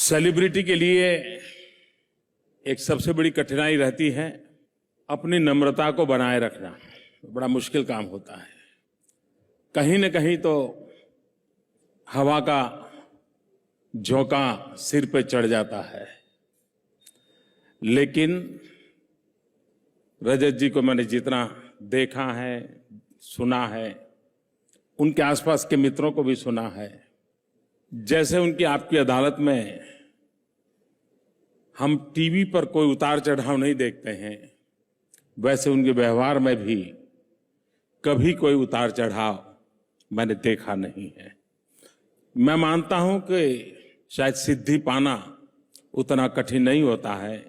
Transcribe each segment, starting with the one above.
Celebrity के लिए एक सबसे बड़ी कठिनाई रहती है अपनी नम्रता को बनाए रखना। बड़ा मुश्किल काम होता है। कहीं न कहीं तो हवा का झोंका सिर पे चढ़ जाता है, लेकिन रजत जी को मैंने जितना देखा है, सुना है, उनके आसपास के मित्रों को भी सुना है, जैसे उनकी आपकी अदालत में हम टीवी पर कोई उतार चढ़ाव नहीं देखते हैं, वैसे उनके व्यवहार में भी कभी कोई उतार चढ़ाव मैंने देखा नहीं है। मैं मानता हूं कि शायद सिद्धि पाना उतना कठिन नहीं होता है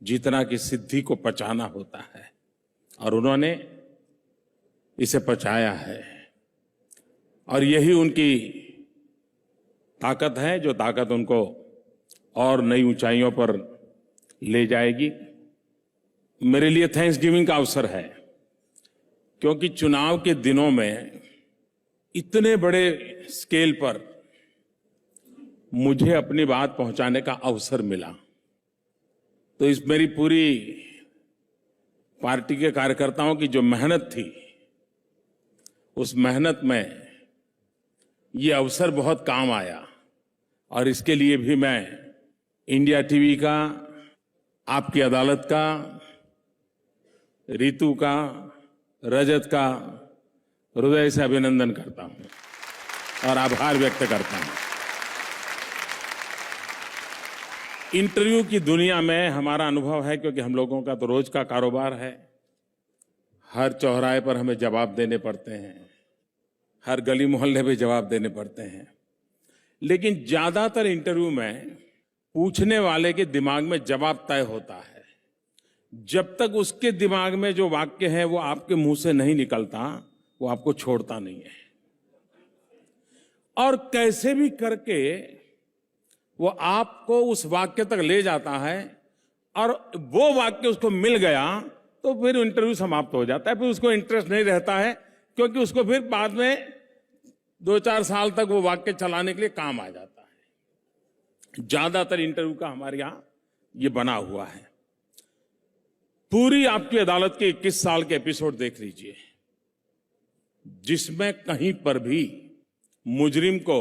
जितना कि सिद्धि को पचाना होता है, और उन्होंने इसे पचाया है, और यही उनकी ताकत है, जो ताकत उनको और नई ऊंचाइयों पर ले जाएगी। मेरे लिए थैंक्स गिविंग का अवसर है, क्योंकि चुनाव के दिनों में इतने बड़े स्केल पर मुझे अपनी बात पहुंचाने का अवसर मिला। तो इस मेरी पूरी पार्टी के कार्यकर्ताओं की जो मेहनत थी, उस मेहनत में ये अवसर बहुत काम आया, और इसके लिए भी मैं इंडिया टीवी का, आपकी अदालत का, ऋतु का, रजत का हृदय से अभिनंदन करता हूं और आभार व्यक्त करता हूं। इंटरव्यू की दुनिया में हमारा अनुभव है, क्योंकि हम लोगों का तो रोज का कारोबार है, हर चौराहे पर हमें जवाब देने पड़ते हैं, हर गली मोहल्ले में जवाब देने पड़ते हैं, लेकिन ज्यादातर इंटरव्यू में पूछने वाले के दिमाग में जवाब तय होता है। जब तक उसके दिमाग में जो वाक्य है वो आपके मुंह से नहीं निकलता, वो आपको छोड़ता नहीं है, और कैसे भी करके वो आपको उस वाक्य तक ले जाता है, और वो वाक्य उसको मिल गया तो फिर इंटरव्यू समाप्त हो जाता है। फिर उसको इंटरेस्ट नहीं रहता है, क्योंकि उसको फिर बाद में 2-4 साल तक वो वाक्य चलाने के लिए काम आ जाता है। ज्यादातर इंटरव्यू का हमारे यहां ये बना हुआ है। पूरी आपकी अदालत के 21 साल के एपिसोड देख लीजिए, जिसमें कहीं पर भी मुजरिम को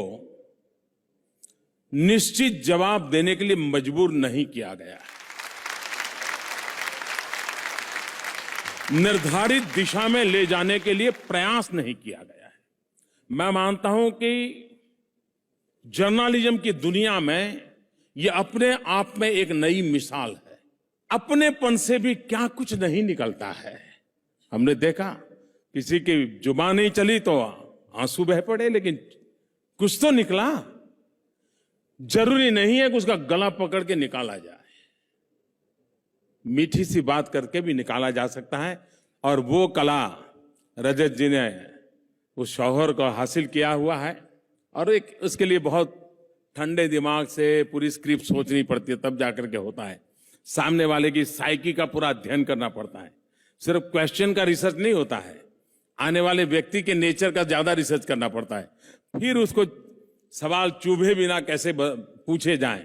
निश्चित जवाब देने के लिए मजबूर नहीं किया गया है। निर्धारित दिशा में ले जाने के लिए प्रयास नहीं किया गया है। मैं मानता हूं कि जर्नलिज्म की दुनिया में यह अपने आप में एक नई मिसाल है। अपनेपन से भी क्या कुछ नहीं निकलता है। हमने देखा, किसी की जुबान नहीं चली तो आंसू बह पड़े, लेकिन कुछ तो निकला। जरूरी नहीं है कि उसका गला पकड़ के निकाला जाए, मीठी सी बात करके भी निकाला जा सकता है, और वो कला रजत जी ने उस शौहर को हासिल किया हुआ है। और एक उसके लिए बहुत ठंडे दिमाग से पूरी स्क्रिप्ट सोचनी पड़ती है, तब जाकर के होता है। सामने वाले की साइकी का पूरा अध्ययन करना पड़ता है। सिर्फ क्वेश्चन का रिसर्च नहीं होता है, आने वाले व्यक्ति के नेचर का ज्यादा रिसर्च करना पड़ता है। फिर उसको सवाल चुभे बिना कैसे पूछे जाएं।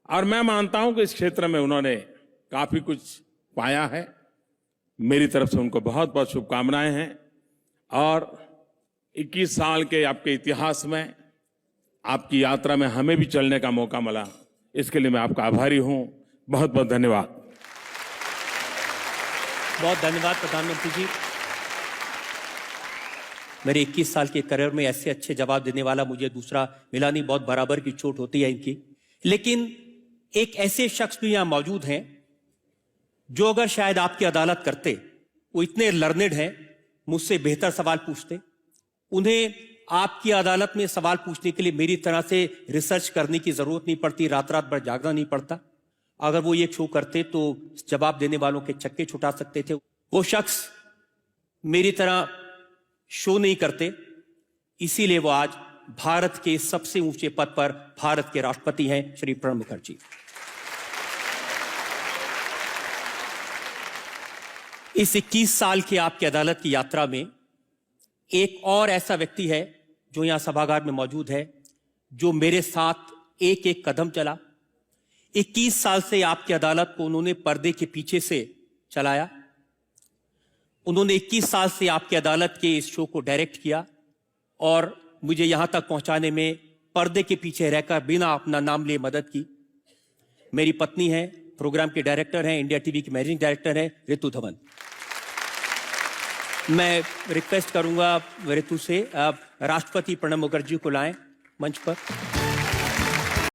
और मैं मानता हूं कि इस क्षेत्र में उन्होंने काफी कुछ पाया है। मेरी तरफ से उनको बहुत बहुत शुभकामनाएं हैं, और 21 साल के आपके इतिहास में, आपकी यात्रा में हमें भी चलने का मौका मिला, इसके लिए मैं आपका आभारी हूं। बहुत बहुत धन्यवाद। बहुत धन्यवाद प्रधानमंत्री जी। मेरे 21 साल के करियर में ऐसे अच्छे जवाब देने वाला मुझे दूसरा मिला नहीं। बहुत बराबर की चोट होती है इनकी। लेकिन एक ऐसे शख्स भी यहां मौजूद हैं जो अगर शायद आपकी अदालत करते, वो इतने लर्नेड हैं, मुझसे बेहतर सवाल पूछते। उन्हें आपकी अदालत में सवाल पूछने के लिए मेरी तरह से रिसर्च करने की जरूरत नहीं पड़ती, रात रात भर जागना नहीं पड़ता। अगर वो ये शो करते तो जवाब देने वालों के चक्के छुटा सकते थे। वो शख्स मेरी तरह शो नहीं करते, इसीलिए वो आज भारत के सबसे ऊंचे पद पर भारत के राष्ट्रपति हैं, श्री प्रणब मुखर्जी। इस 21 साल की आपकी अदालत की यात्रा में एक और ऐसा व्यक्ति है जो यहां सभागार में मौजूद है, जो मेरे साथ एक एक कदम चला। 21 साल से आपकी अदालत को उन्होंने पर्दे के पीछे से चलाया। उन्होंने 21 साल से आपकी अदालत के इस शो को डायरेक्ट किया और मुझे यहां तक पहुंचाने में पर्दे के पीछे रहकर बिना अपना नाम लिए मदद की। मेरी पत्नी है, प्रोग्राम के डायरेक्टर हैं, इंडिया टीवी की मैनेजिंग डायरेक्टर हैं, ऋतु धवन। मैं रिक्वेस्ट करूंगा ऋतु से, आप राष्ट्रपति प्रणब मुखर्जी को लाएं मंच पर।